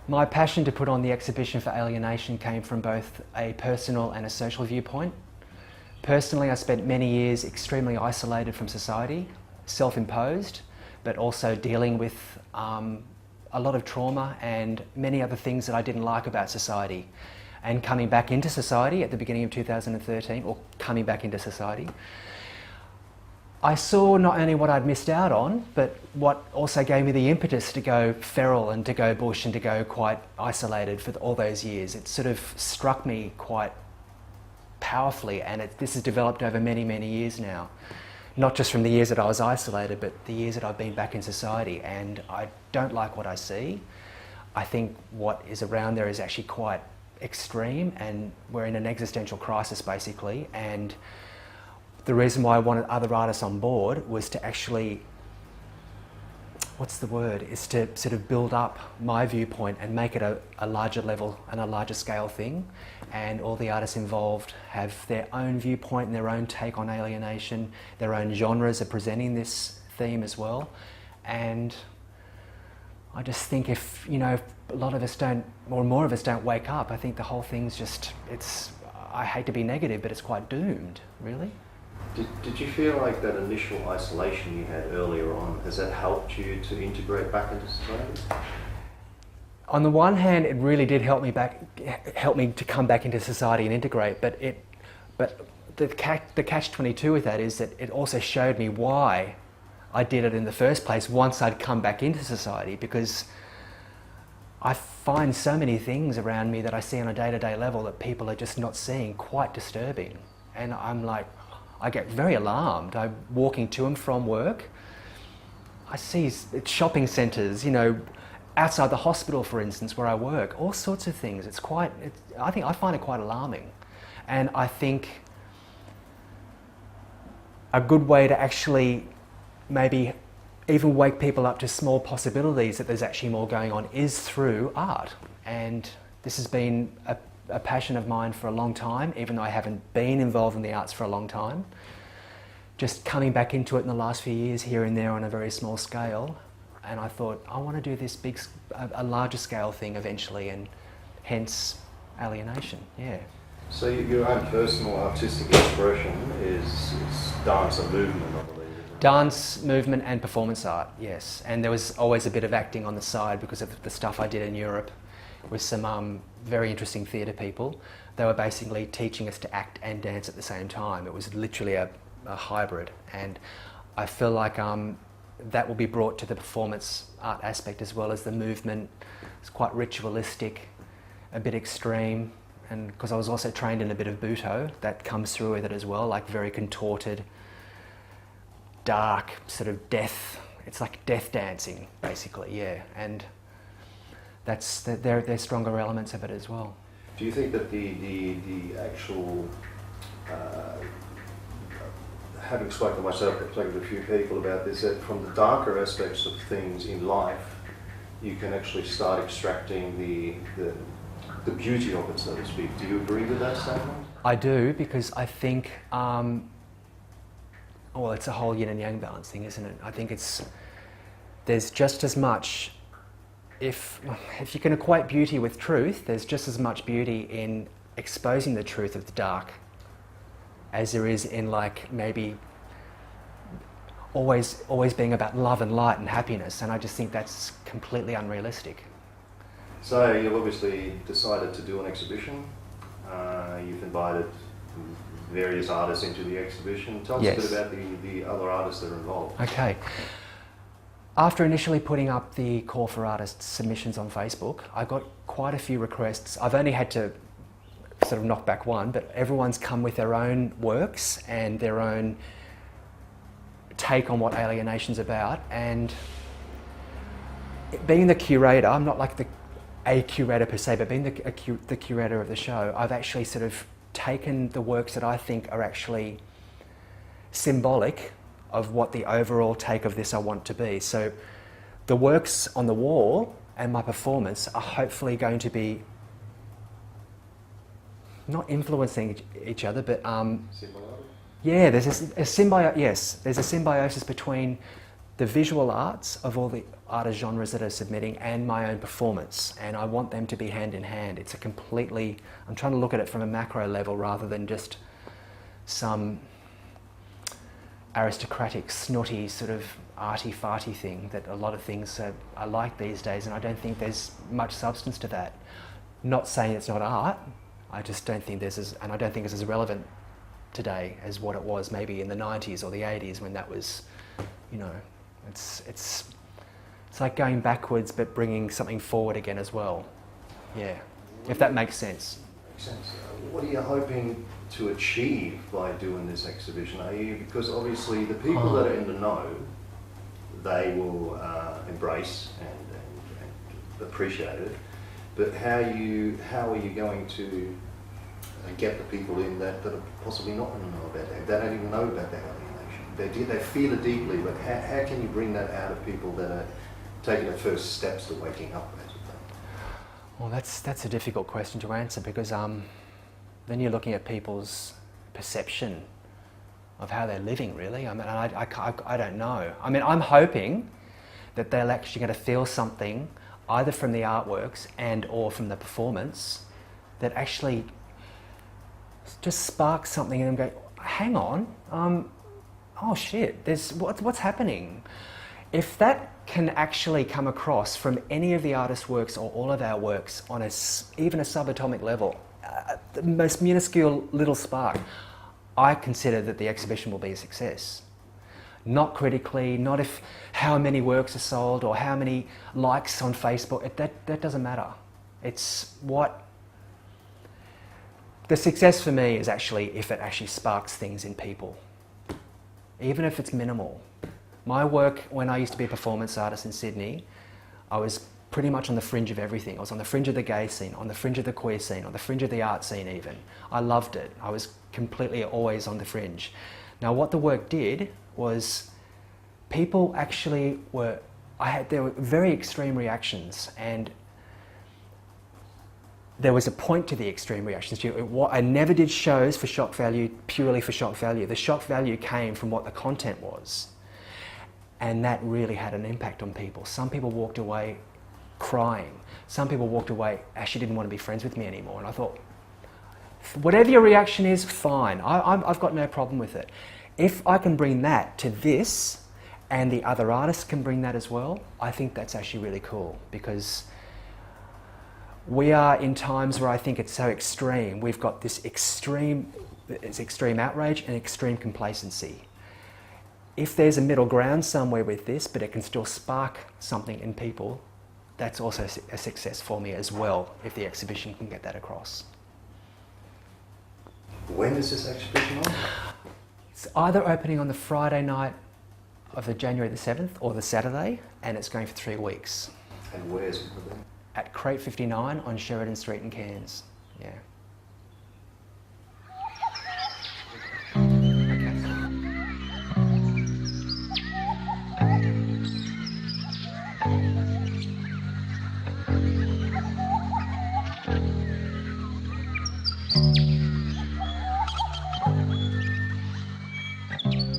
My passion to put on the exhibition for Alienation came from both a personal and a social viewpoint. Personally, I spent many years extremely isolated from society, self-imposed, but also dealing with a lot of trauma and many other things that I didn't like about society. And coming back into society at the beginning of 2013, or coming back into society, I saw not only what I'd missed out on, but what also gave me the impetus to go feral and to go bush and to go quite isolated for all those years. It sort of struck me quite powerfully, and this has developed over many, many years now. Not just from the years that I was isolated, but the years that I've been back in society, and I don't like what I see. I think what is around there is actually quite extreme, and we're in an existential crisis basically, and the reason why I wanted other artists on board was to actually, is to sort of build up my viewpoint and make it a larger level and a larger scale thing. And all the artists involved have their own viewpoint and their own take on alienation, their own genres are presenting this theme as well. And I just think if, a lot of us don't, or more of us don't wake up, I think the whole thing's just, I hate to be negative, but it's quite doomed, really. Did you feel like that initial isolation you had earlier on, has that helped you to integrate back into society? On the one hand, it really did help me to come back into society and integrate, but the catch-22 with that is that it also showed me why I did it in the first place once I'd come back into society, because I find so many things around me that I see on a day-to-day level that people are just not seeing, quite disturbing. And I'm like, I get very alarmed. I'm walking to and from work. I see shopping centres, outside the hospital, for instance, where I work, all sorts of things. I find it quite alarming. And I think a good way to actually maybe even wake people up to small possibilities that there's actually more going on is through art. And this has been a passion of mine for a long time, even though I haven't been involved in the arts for a long time. Just coming back into it in the last few years, here and there on a very small scale, and I thought, I want to do this a larger scale thing eventually, and hence Alienation, yeah. So your own personal artistic expression is dance and movement, I believe. Dance, movement and performance art, yes. And there was always a bit of acting on the side because of the stuff I did in Europe with some very interesting theatre people. They were basically teaching us to act and dance at the same time. It was literally a hybrid, and I feel like that will be brought to the performance art aspect as well as the movement. It's quite ritualistic, a bit extreme, and because I was also trained in a bit of Buto, that comes through with it as well, like very contorted, dark, sort of death. It's like death dancing, basically, yeah. And they're stronger elements of it as well. Do you think that the actual, having spoken to myself, I've spoken to a few people about this, that from the darker aspects of things in life, you can actually start extracting the beauty of it, so to speak. Do you agree with that statement? I do, because I think, it's a whole yin and yang balance thing, isn't it? I think there's just as much, if you can equate beauty with truth, there's just as much beauty in exposing the truth of the dark as there is in maybe always being about love and light and happiness, and I just think that's completely unrealistic. So you've obviously decided to do an exhibition. You've invited various artists into the exhibition. Tell us a bit about the other artists that are involved. Okay. After initially putting up the call for artist submissions on Facebook, I got quite a few requests. I've only had to sort of knock back one, but everyone's come with their own works and their own take on what Alienation's about. And being the curator, I'm not like a curator per se, but being the curator of the show, I've actually sort of taken the works that I think are actually symbolic of what the overall take of this I want to be. So the works on the wall and my performance are hopefully going to be not influencing each other, but yeah, there's there's a symbiosis between the visual arts of all the artist genres that are submitting and my own performance, and I want them to be hand in hand. It's a completely, I'm trying to look at it from a macro level rather than just some aristocratic, snotty, sort of arty-farty thing that a lot of things are like these days, and I don't think there's much substance to that. Not saying it's not art, I just don't think and I don't think it's as relevant today as what it was maybe in the 90s or the 80s when that was, you know, it's like going backwards but bringing something forward again as well. Yeah, if that makes sense. Makes sense. What are you hoping to achieve by doing this exhibition? Because obviously the people that are in the know, they will embrace and appreciate it. But how are you going to get the people in that are possibly not going to know about that? They don't even know about that alienation. They feel it deeply, but how can you bring that out of people that are taking the first steps to waking up? Well, that's a difficult question to answer, because then you're looking at people's perception of how they're living, really. I mean, I don't know. I mean, I'm hoping that they're actually going to feel something either from the artworks and or from the performance that actually just sparks something in them. Go, hang on, oh shit, what's happening? If that can actually come across from any of the artist's works or all of our works on even a subatomic level, the most minuscule little spark, I consider that the exhibition will be a success. Not critically, not if how many works are sold or how many likes on Facebook, that doesn't matter. It's what the success for me is actually if it actually sparks things in people, even if it's minimal. My work, when I used to be a performance artist in Sydney, I was pretty much on the fringe of everything. I was on the fringe of the gay scene, on the fringe of the queer scene, on the fringe of the art scene even. I loved it. I was completely always on the fringe. Now what the work did was people actually there were very extreme reactions, and there was a point to the extreme reactions. I never did shows for shock value, purely for shock value. The shock value came from what the content was. And that really had an impact on people. Some people walked away crying. Some people walked away, actually didn't want to be friends with me anymore. And I thought, whatever your reaction is, fine. I've got no problem with it. If I can bring that to this, and the other artists can bring that as well, I think that's actually really cool, because we are in times where I think it's so extreme. We've got this extreme outrage and extreme complacency. If there's a middle ground somewhere with this, but it can still spark something in people, that's also a success for me as well, if the exhibition can get that across. When is this exhibition on? It's either opening on the Friday night of the January the 7th or the Saturday, and it's going for 3 weeks. And where's it? At Crate 59 on Sheridan Street in Cairns. Yeah. Okay.